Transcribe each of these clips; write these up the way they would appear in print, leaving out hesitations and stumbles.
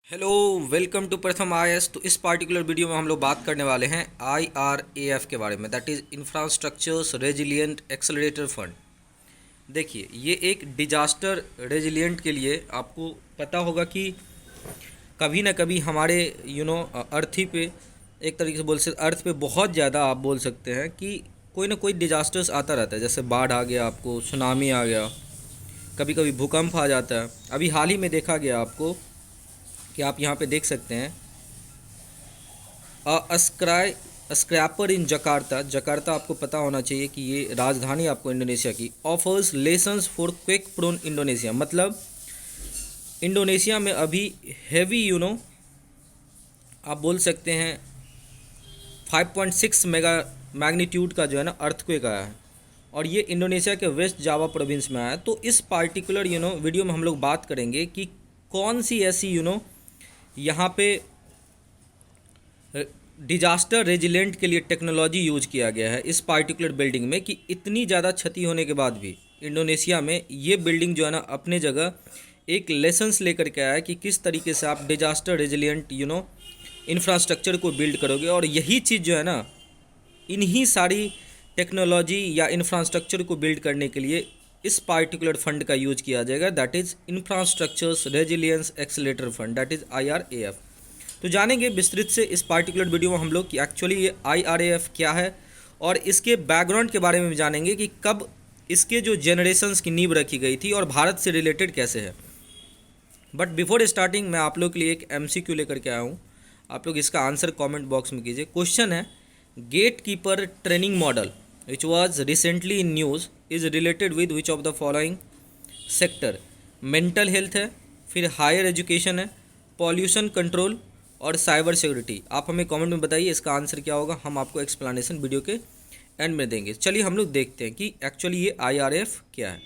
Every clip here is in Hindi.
हेलो, वेलकम टू प्रथम आईएएस। तो इस पार्टिकुलर वीडियो में हम लोग बात करने वाले हैं आईआरएएफ के बारे में, that is infrastructures resilient accelerator fund. देखिए, ये एक डिजास्टर रेजिलिएंट के लिए आपको पता होगा कि कभी ना कभी हमारे अर्थी पे एक तरीके से बोल सकते, अर्थ पे बहुत ज़्यादा आप बोल सकते हैं कि कोई ना कोई डिजास्टर्स आता रहता है। जैसे बाढ़ आ गया, आपको सुनामी आ गया, कभी कभी भूकंप आ जाता है। अभी हाल ही में देखा गया आपको कि आप यहाँ पे देख सकते हैं स्क्रैपर इन जकार्ता। जकार्ता आपको पता होना चाहिए कि ये राजधानी आपको इंडोनेशिया की offers lessons for quick prone Indonesia. मतलब इंडोनेशिया में अभी हैवी आप बोल सकते हैं 5.6 मेगा मैग्नीट्यूड का जो है ना अर्थक्वेक आया है, और ये इंडोनेशिया के वेस्ट जावा प्रोविंस में आया है। तो इस पार्टिकुलर वीडियो में हम लोग बात करेंगे कि कौन सी ऐसी यहाँ पे डिजास्टर रेजिलेंट के लिए टेक्नोलॉजी यूज किया गया है इस पार्टिकुलर बिल्डिंग में, कि इतनी ज़्यादा क्षति होने के बाद भी इंडोनेशिया में ये बिल्डिंग जो है ना अपने जगह एक लेसन्स लेकर के आया है कि किस तरीके से आप डिजास्टर रेजिलिएंट इंफ्रास्ट्रक्चर को बिल्ड करोगे। और यही चीज़ जो है ना इन्हीं सारी टेक्नोलॉजी या इंफ्रास्ट्रक्चर को बिल्ड करने के लिए इस पार्टिकुलर फंड का यूज किया जाएगा, that is infrastructures resilience accelerator fund, that is IRAF. तो जानेंगे विस्तृत से इस पार्टिकुलर वीडियो में हम लोग कि एक्चुअली ये आईआरएएफ क्या है, और इसके बैकग्राउंड के बारे में भी जानेंगे कि कब इसके जो जनरेशन्स की नींव रखी गई थी और भारत से रिलेटेड कैसे है। बट बिफोर स्टार्टिंग मैं आप लोग के लिए एक एमसीक्यू लेकर के आया हूँ। आप लोग इसका आंसर कमेंट बॉक्स में कीजिए। क्वेश्चन है, gatekeeper training model which was recently in news is related with which of the following sector? Mental health है, फिर हायर एजुकेशन है, पॉल्यूशन कंट्रोल और साइबर सिक्योरिटी। आप हमें कमेंट में बताइए इसका आंसर क्या होगा, हम आपको एक्सप्लेनेशन वीडियो के एंड में देंगे। चलिए हम लोग देखते हैं कि एक्चुअली ये आईआरएफ क्या है।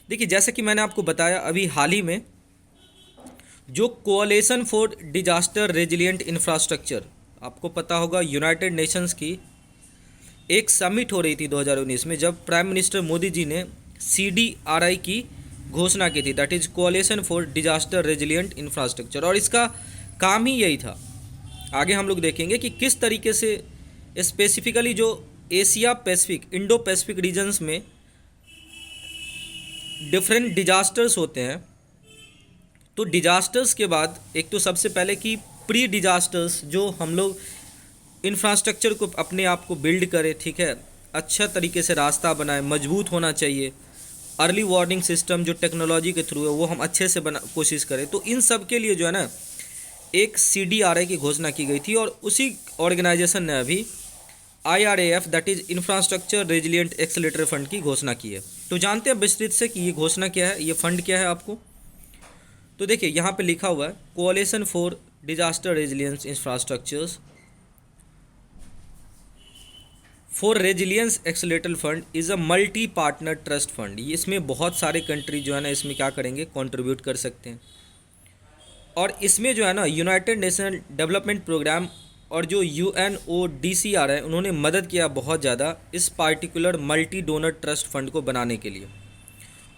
देखिए, जैसे कि मैंने आपको बताया अभी हाल ही में जो कोअलेशन फॉर डिजास्टर रेजिलिएंट इंफ्रास्ट्रक्चर, आपको पता होगा यूनाइटेड नेशंस की एक समिट हो रही थी 2019 में, जब प्राइम मिनिस्टर मोदी जी ने CDRI की घोषणा की थी, that is coalition for disaster resilient infrastructure. और इसका काम ही यही था। आगे हम लोग देखेंगे कि किस तरीके से स्पेसिफिकली जो Asia Pacific, Indo Pacific regions में डिफरेंट डिजास्टर्स होते हैं। तो डिजास्टर्स के बाद एक तो सबसे पहले कि प्री डिजास्टर्स, जो हम लोग इंफ्रास्ट्रक्चर को अपने आप को बिल्ड करें, ठीक है, अच्छा तरीके से रास्ता बनाए, मजबूत होना चाहिए। अर्ली वार्निंग सिस्टम जो टेक्नोलॉजी के थ्रू है वो हम अच्छे से कोशिश करें। तो इन सब के लिए जो है ना एक CDRI की घोषणा की गई थी, और उसी ऑर्गेनाइजेशन ने अभी IRAF that is infrastructure resilient accelerator fund की घोषणा की है। तो जानते हैं विस्तृत से कि ये घोषणा क्या है, ये फंड क्या है आपको। तो देखिए यहाँ पे लिखा हुआ है, coalition for disaster resilience infrastructures for resilience accelerator fund is a multi partner trust fund. इसमें बहुत सारे कंट्री जो है ना इसमें क्या करेंगे, कंट्रीब्यूट कर सकते हैं। और इसमें जो है ना यूनाइटेड नेशन डेवलपमेंट प्रोग्राम और जो UNODCR है, उन्होंने मदद किया बहुत ज़्यादा इस particular multi donor trust fund को बनाने के लिए।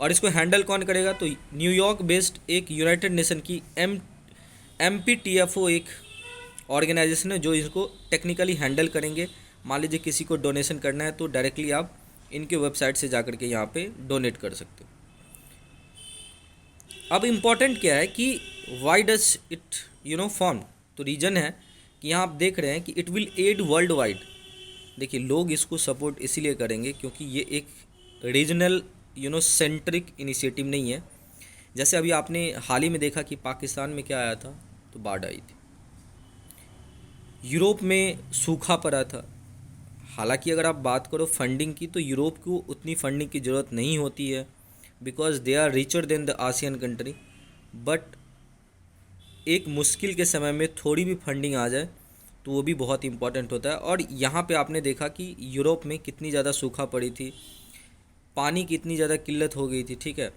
और इसको हैंडल कौन करेगा, तो न्यूयॉर्क बेस्ड एक यूनाइटेड नेशन की MPTFO एक ऑर्गेनाइजेशन है जो इसको टेक्निकली हैंडल करेंगे। मान लीजिए किसी को डोनेशन करना है तो डायरेक्टली आप इनके वेबसाइट से जाकर के यहाँ पे डोनेट कर सकते हो। अब इम्पॉर्टेंट क्या है कि वाई डज इट फॉर्म। तो रीज़न है कि यहाँ आप देख रहे हैं कि it will add worldwide. देखिए, लोग इसको सपोर्ट इसीलिए करेंगे क्योंकि ये एक रीजनल सेंट्रिक इनिशिएटिव नहीं है। जैसे अभी आपने हाल ही में देखा कि पाकिस्तान में क्या आया था, तो बाढ़ आई थी। यूरोप में सूखा पड़ा था। हालांकि अगर आप बात करो फंडिंग की, तो यूरोप को उतनी फंडिंग की ज़रूरत नहीं होती है, because they are richer than the ASEAN country. But एक मुश्किल के समय में थोड़ी भी फंडिंग आ जाए तो वो भी बहुत इंपॉर्टेंट होता है। और यहाँ पे आपने देखा कि यूरोप में कितनी ज़्यादा सूखा पड़ी थी, पानी की इतनी ज़्यादा किल्लत हो गई थी, ठीक है।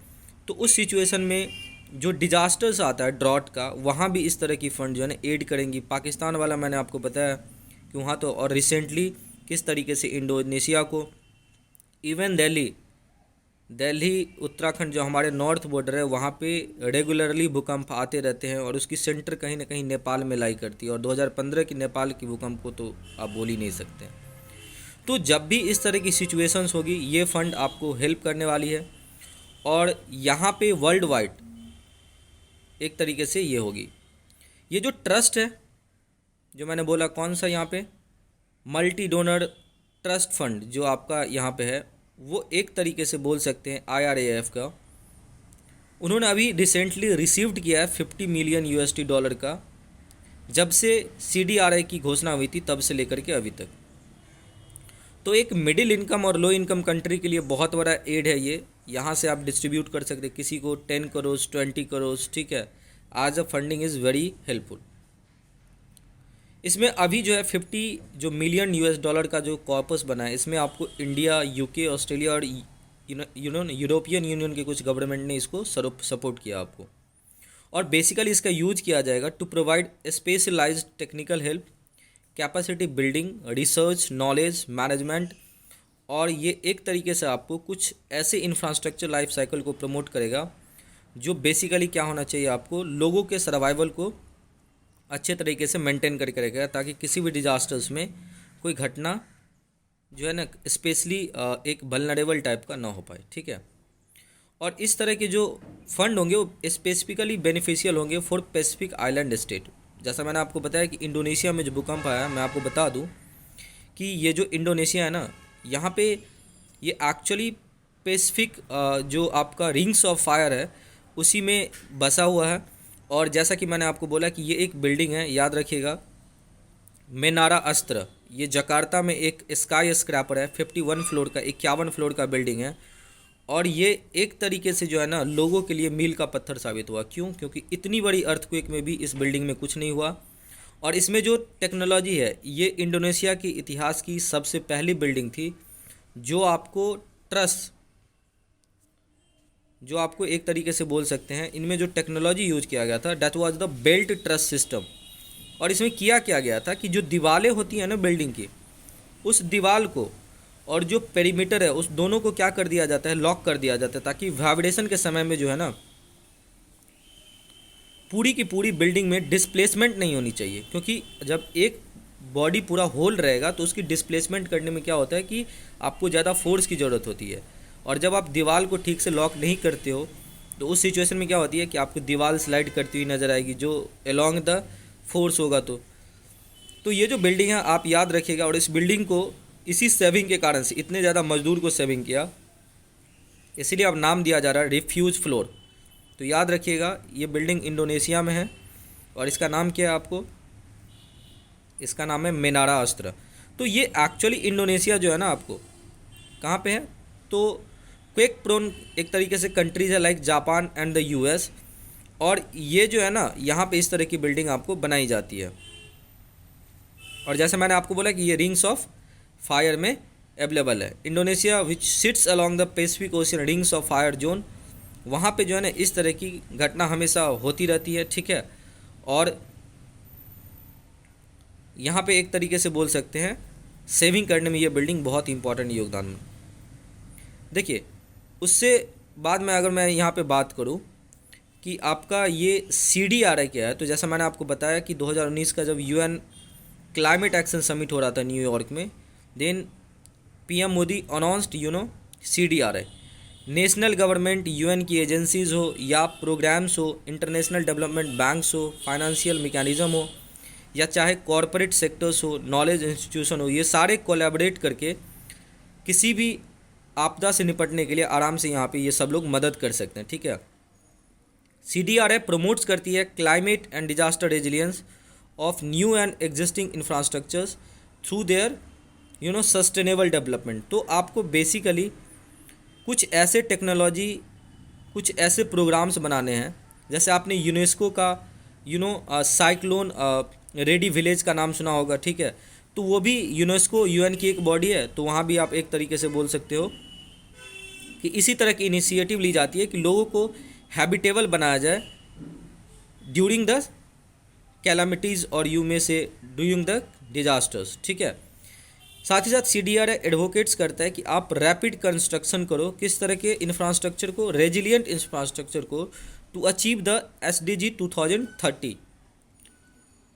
तो उस सिचुएशन में जो डिजास्टर्स आता है ड्रॉट का, वहाँ भी इस तरह की फ़ंड जो है ना एड करेंगी। पाकिस्तान वाला मैंने आपको बताया कि वहाँ तो, और रिसेंटली किस तरीके से इंडोनेशिया को, इवन दिल्ली दिल्ली उत्तराखंड जो हमारे नॉर्थ बॉर्डर है वहाँ पे रेगुलरली भूकंप आते रहते हैं और उसकी सेंटर कहीं ना कहीं नेपाल में लाई करती है, और 2015 की नेपाल की भूकंप को तो आप बोल ही नहीं सकते। तो जब भी इस तरह की सिचुएशंस होगी ये फंड आपको हेल्प करने वाली है, और यहाँ पे वर्ल्ड वाइड एक तरीके से ये होगी। ये जो ट्रस्ट है जो मैंने बोला कौन सा यहाँ पे मल्टी डोनर ट्रस्ट फंड जो आपका यहाँ पे है, वो एक तरीके से बोल सकते हैं IRAF का। उन्होंने अभी रिसेंटली रिसीव्ड किया है 50 मिलियन USD डॉलर का, जब से CDRI की घोषणा हुई थी तब से लेकर के अभी तक। तो एक मिडिल इनकम और लो इनकम कंट्री के लिए बहुत बड़ा एड है ये। यहाँ से आप डिस्ट्रीब्यूट कर सकते हैं किसी को 10 करोड़ 20 करोड़, ठीक है। आज अ फंडिंग इज़ वेरी हेल्पफुल। इसमें अभी जो है 50 जो मिलियन US डॉलर का जो कॉर्पस बना है, इसमें आपको इंडिया, UK, ऑस्ट्रेलिया और यूरोपियन यूनियन के कुछ गवर्नमेंट ने इसको सपोर्ट किया आपको। और बेसिकली इसका यूज किया जाएगा to provide specialised technical help, capacity building, research, knowledge management, और ये एक तरीके से आपको कुछ ऐसे इंफ्रास्ट्रक्चर लाइफ साइकिल को प्रमोट करेगा जो बेसिकली क्या होना चाहिए, आपको लोगों के सर्वाइवल को अच्छे तरीके से मेंटेन करके रखेगा, ताकि किसी भी डिजास्टर्स में कोई घटना जो है ना स्पेशली एक वल्नरेबल टाइप का ना हो पाए, ठीक है। और इस तरह के जो फंड होंगे वो स्पेसिफिकली बेनिफिशियल होंगे फॉर पैसिफिक आइलैंड स्टेट। जैसा मैंने आपको बताया कि इंडोनेशिया में जो भूकंप आया, मैं आपको बता दूं कि ये जो इंडोनेशिया है ना, यहाँ पे ये एक्चुअली पैसिफिक जो आपका रिंग्स ऑफ फायर है उसी में बसा हुआ है। और जैसा कि मैंने आपको बोला कि ये एक बिल्डिंग है, याद रखिएगा, मेनारा अस्त्र, ये जकार्ता में एक स्काई स्क्रैपर है, 51 फ्लोर का, 51 फ्लोर का बिल्डिंग है। और ये एक तरीके से जो है ना लोगों के लिए मील का पत्थर साबित हुआ। क्यों? क्योंकि इतनी बड़ी अर्थक्वेक में भी इस बिल्डिंग में कुछ नहीं हुआ। और इसमें जो टेक्नोलॉजी है, ये इंडोनेशिया के इतिहास की सबसे पहली बिल्डिंग थी जो आपको ट्रस्ट, जो आपको एक तरीके से बोल सकते हैं इनमें जो टेक्नोलॉजी यूज किया गया था that was the belt trust system. और इसमें किया क्या गया था कि जो दीवारें होती हैं ना बिल्डिंग की, उस दीवार को और जो पेरीमीटर है उस दोनों को क्या कर दिया जाता है, लॉक कर दिया जाता है, ताकि वाइब्रेशन के समय में जो है ना पूरी की पूरी बिल्डिंग में डिस्प्लेसमेंट नहीं होनी चाहिए। क्योंकि जब एक बॉडी पूरा होल रहेगा तो उसकी डिस्प्लेसमेंट करने में क्या होता है कि आपको ज़्यादा फोर्स की ज़रूरत होती है। और जब आप दीवार को ठीक से लॉक नहीं करते हो तो उस सिचुएशन में क्या होती है कि आपको दीवार स्लाइड करती हुई नज़र आएगी जो अलोंग द फोर्स होगा। तो ये जो बिल्डिंग है आप याद रखिएगा। और इस बिल्डिंग को इसी सेविंग के कारण से इतने ज़्यादा मजदूर को सेविंग किया, इसीलिए अब नाम दिया जा रहा है रिफ्यूज फ्लोर। तो याद रखिएगा ये बिल्डिंग इंडोनेशिया में है और इसका नाम क्या है, आपको इसका नाम है मेनारा अस्त्र। तो ये एक्चुअली इंडोनेशिया जो है ना आपको कहाँ पे है, तो क्वेक प्रोन एक तरीके से कंट्रीज है like Japan and the US। और ये जो है ना यहाँ पे इस तरह की बिल्डिंग आपको बनाई जाती है। और जैसे मैंने आपको बोला कि ये रिंग्स ऑफ फायर में अवेलेबल है। Indonesia which sits along the Pacific Ocean rings of fire zone, वहाँ पे जो है ना इस तरह की घटना हमेशा होती रहती है, ठीक है। और यहाँ पे एक तरीके से बोल सकते हैं सेविंग करने में ये बिल्डिंग बहुत इंपॉर्टेंट योगदान। देखिए उससे बाद में अगर मैं यहाँ पे बात करूँ कि आपका ये CDRI क्या है, तो जैसा मैंने आपको बताया कि 2019 का जब UN क्लाइमेट एक्शन समिट हो रहा था न्यूयॉर्क में, then PM Modi announced CDRI। National government, UN की एजेंसीज़ हो या प्रोग्राम्स हो, इंटरनेशनल डेवलपमेंट बैंक्स हो, फाइनेंशियल मैकेनिज्म हो या चाहे कॉरपोरेट सेक्टर्स हो, नॉलेज इंस्टीट्यूशन हो, ये सारे कोलैबोरेट करके किसी भी आपदा से निपटने के लिए आराम से यहाँ पे ये सब लोग मदद कर सकते हैं, ठीक है। CDRI प्रमोट्स करती है climate and disaster resilience of new and existing infrastructures through their sustainable development. तो आपको बेसिकली कुछ ऐसे टेक्नोलॉजी, कुछ ऐसे प्रोग्राम्स बनाने हैं, जैसे आपने यूनेस्को का साइक्लोन रेडी विलेज का नाम सुना होगा, ठीक है। तो वो भी यूनेस्को UN की एक बॉडी है, तो वहाँ भी आप एक तरीके से बोल सकते हो कि इसी तरह की इनिशिएटिव ली जाती है कि लोगों को हैबिटेबल बनाया जाए ड्यूरिंग द कैलामिटीज़ और यू में से ड्यूरिंग द डिजास्टर्स, ठीक है। साथ ही साथ CDR एडवोकेट्स करता है कि आप रैपिड कंस्ट्रक्शन करो, किस तरह के इंफ्रास्ट्रक्चर को, रेजिलियंट इंफ्रास्ट्रक्चर को, टू अचीव द SDG 2030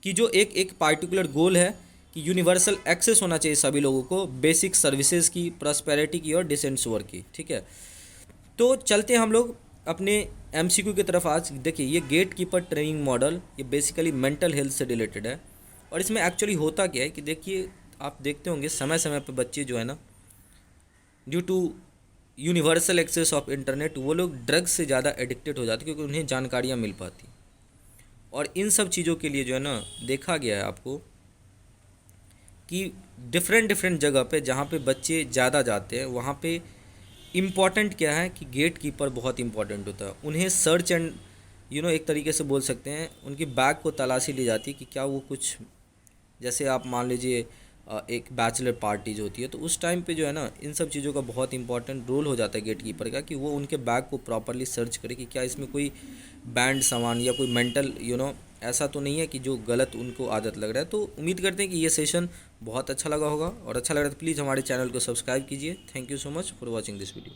की जो एक पार्टिकुलर गोल है कि यूनिवर्सल एक्सेस होना चाहिए सभी लोगों को बेसिक सर्विसेज की, प्रॉस्पेरिटी की और डिसेंट सोअर की। ठीक है, तो चलते हैं हम लोग अपने MCQ की तरफ। आज देखिए, ये गेट कीपर ट्रेनिंग मॉडल ये बेसिकली मेंटल हेल्थ से रिलेटेड है। और इसमें एक्चुअली होता क्या है कि देखिए, आप देखते होंगे समय समय पे बच्चे जो है ना, due to universal access of internet, वो लोग ड्रग्स से ज़्यादा एडिक्टेड हो जाते हैं क्योंकि उन्हें जानकारियाँ मिल पाती। और इन सब चीज़ों के लिए जो है ना, देखा गया है आपको कि डिफरेंट डिफरेंट जगह पे जहाँ पे बच्चे ज़्यादा जाते हैं वहाँ पे इम्पॉर्टेंट क्या है कि गेट कीपर बहुत इंपॉर्टेंट होता है। उन्हें सर्च एंड एक तरीके से बोल सकते हैं, उनकी बैग को तलाशी ली जाती है कि क्या वो कुछ, जैसे आप मान लीजिए एक बैचलर पार्टीज होती है, तो उस टाइम पे जो है ना, इन सब चीज़ों का बहुत इंपॉर्टेंट रोल हो जाता है गेट कीपर का, कि वो उनके बैग को प्रॉपरली सर्च करे कि क्या इसमें कोई बैंड सामान या कोई मेंटल ऐसा तो नहीं है कि जो गलत उनको आदत लग रहा है। तो उम्मीद करते हैं कि ये सेशन बहुत अच्छा लगा होगा, और अच्छा लग रहा है तो प्लीज़ हमारे चैनल को सब्सक्राइब कीजिए। Thank you so much for watching this video.